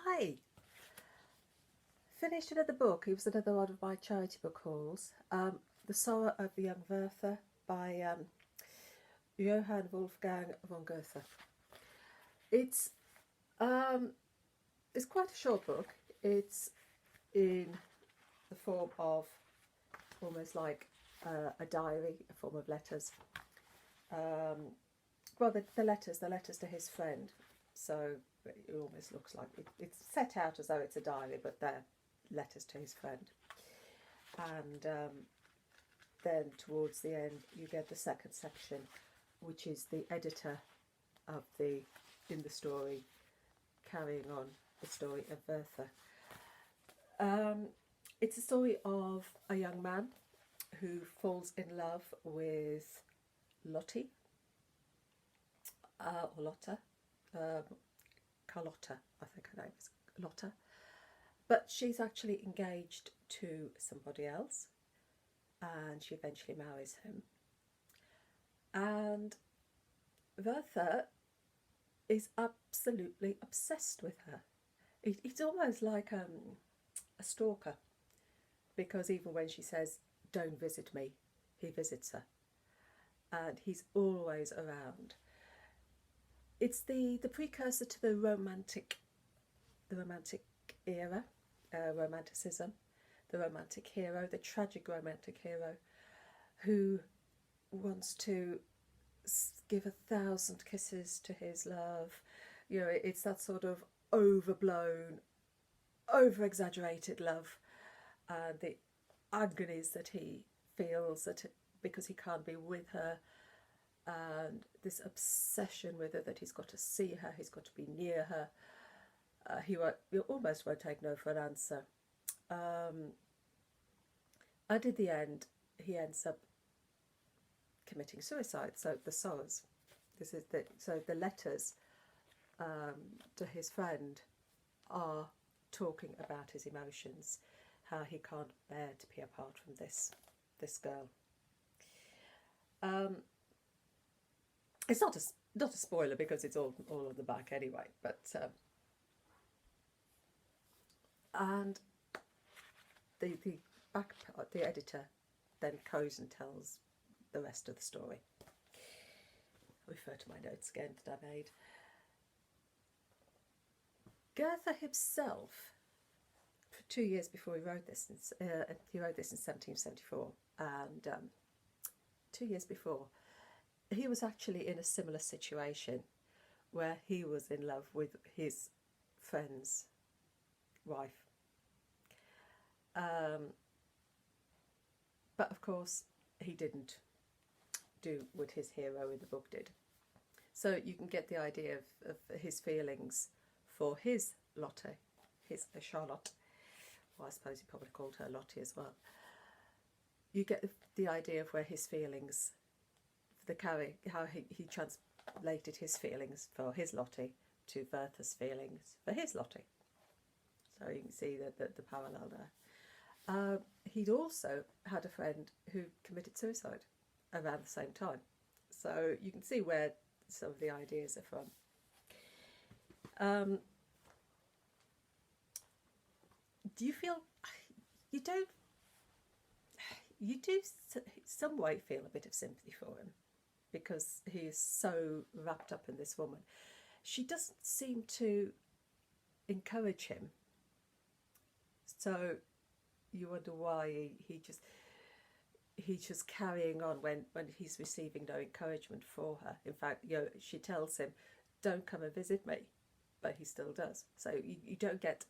Hi! Finished another book. It was another one of my charity book hauls. The Sorrow of the Young Werther by Johann Wolfgang von Goethe. It's it's quite a short book. It's in the form of almost like a diary, a form of letters. Well, the letters to his friend. So it almost looks like it's set out as though it's a diary, but they're letters to his friend. And then towards the end you get the second section, which is the editor of in the story carrying on the story of Werther. It's a story of a young man who falls in love with Lottie, or Lotta, Carlotta, I think her name is Lotta, but she's actually engaged to somebody else, and she eventually marries him. And Werther is absolutely obsessed with her. It's almost like a stalker, because even when she says, "Don't visit me," he visits her, and he's always around. It's the precursor to the romantic era, romanticism, the romantic hero, the tragic romantic hero, who wants to give 1,000 kisses to his love. You know, it's that sort of overblown, over-exaggerated love, and the agonies that he feels because he can't be with her, and this obsession with her that he's got to see her, he's got to be near her. He almost won't take no for an answer. And in the end, he ends up committing suicide. So the sorrows, the letters to his friend are talking about his emotions, how he can't bear to be apart from this girl. It's not a spoiler because it's all on the back anyway, but and the back part, the editor then goes and tells the rest of the story. I'll refer to my notes again that I made. Goethe himself, 2 years before he wrote this, he wrote this in 1774, and 2 years before, he was actually in a similar situation where he was in love with his friend's wife. But of course, he didn't do what his hero in the book did. So you can get the idea of his feelings for his Lotte, his Charlotte. Well, I suppose he probably called her Lottie as well. You get the idea of where his feelings, how he translated his feelings for his Lottie to Werther's feelings for his Lottie. So you can see the parallel there. He'd also had a friend who committed suicide around the same time. So you can see where some of the ideas are from. Do you feel, you do some way feel a bit of sympathy for him, because he is so wrapped up in this woman. She doesn't seem to encourage him, so you wonder why he's just carrying on when he's receiving no encouragement for her. In fact, she tells him, "Don't come and visit me," but he still does. So you don't get,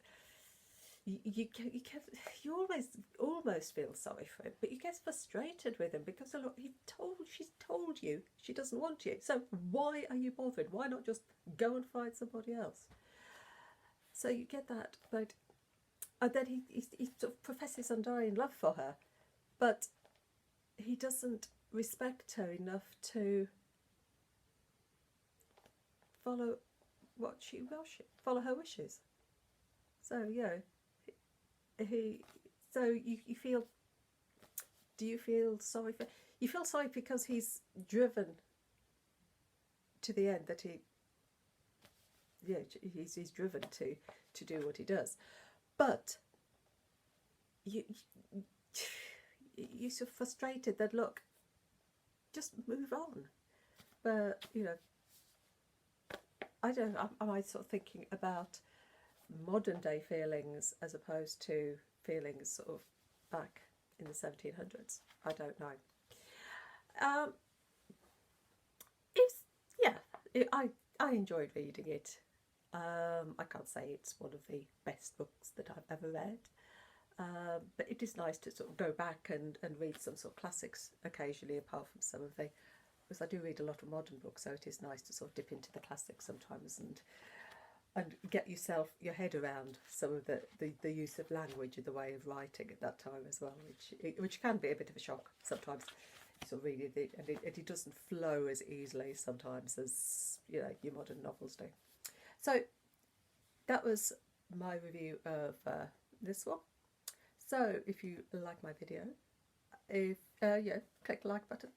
you always almost feel sorry for him, but you get frustrated with him because she's told you she doesn't want you. So why are you bothered? Why not just go and find somebody else? So you get that, but and then he sort of professes undying love for her, but he doesn't respect her enough to follow follow her wishes. So so you feel, do you feel sorry for, you feel sorry because he's driven to the end, that yeah, he's driven to do what he does. But you're so frustrated that, look, just move on. But, you know, I don't know, am I sort of thinking about modern day feelings as opposed to feelings sort of back in the 1700s? I don't know. I enjoyed reading it. I can't say it's one of the best books that I've ever read, but it is nice to sort of go back and read some sort of classics occasionally, apart from some of the, because I do read a lot of modern books, so it is nice to sort of dip into the classics sometimes and get your head around some of the use of language and the way of writing at that time as well, which can be a bit of a shock sometimes. Sort of reading it, and it doesn't flow as easily sometimes as, you know, your modern novels do. So that was my review of this one. So if you like my video, click the like button,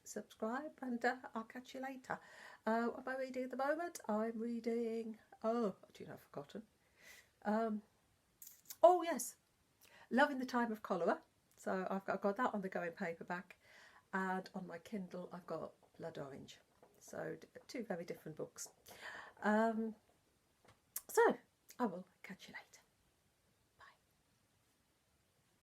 subscribe, and I'll catch you later. What am I reading at the moment? I'm reading, oh, do you know, I've forgotten. Oh yes, Love in the Time of Cholera. So I've got that on the going paperback, and on my Kindle I've got Blood Orange. So two very different books. So I will catch you later.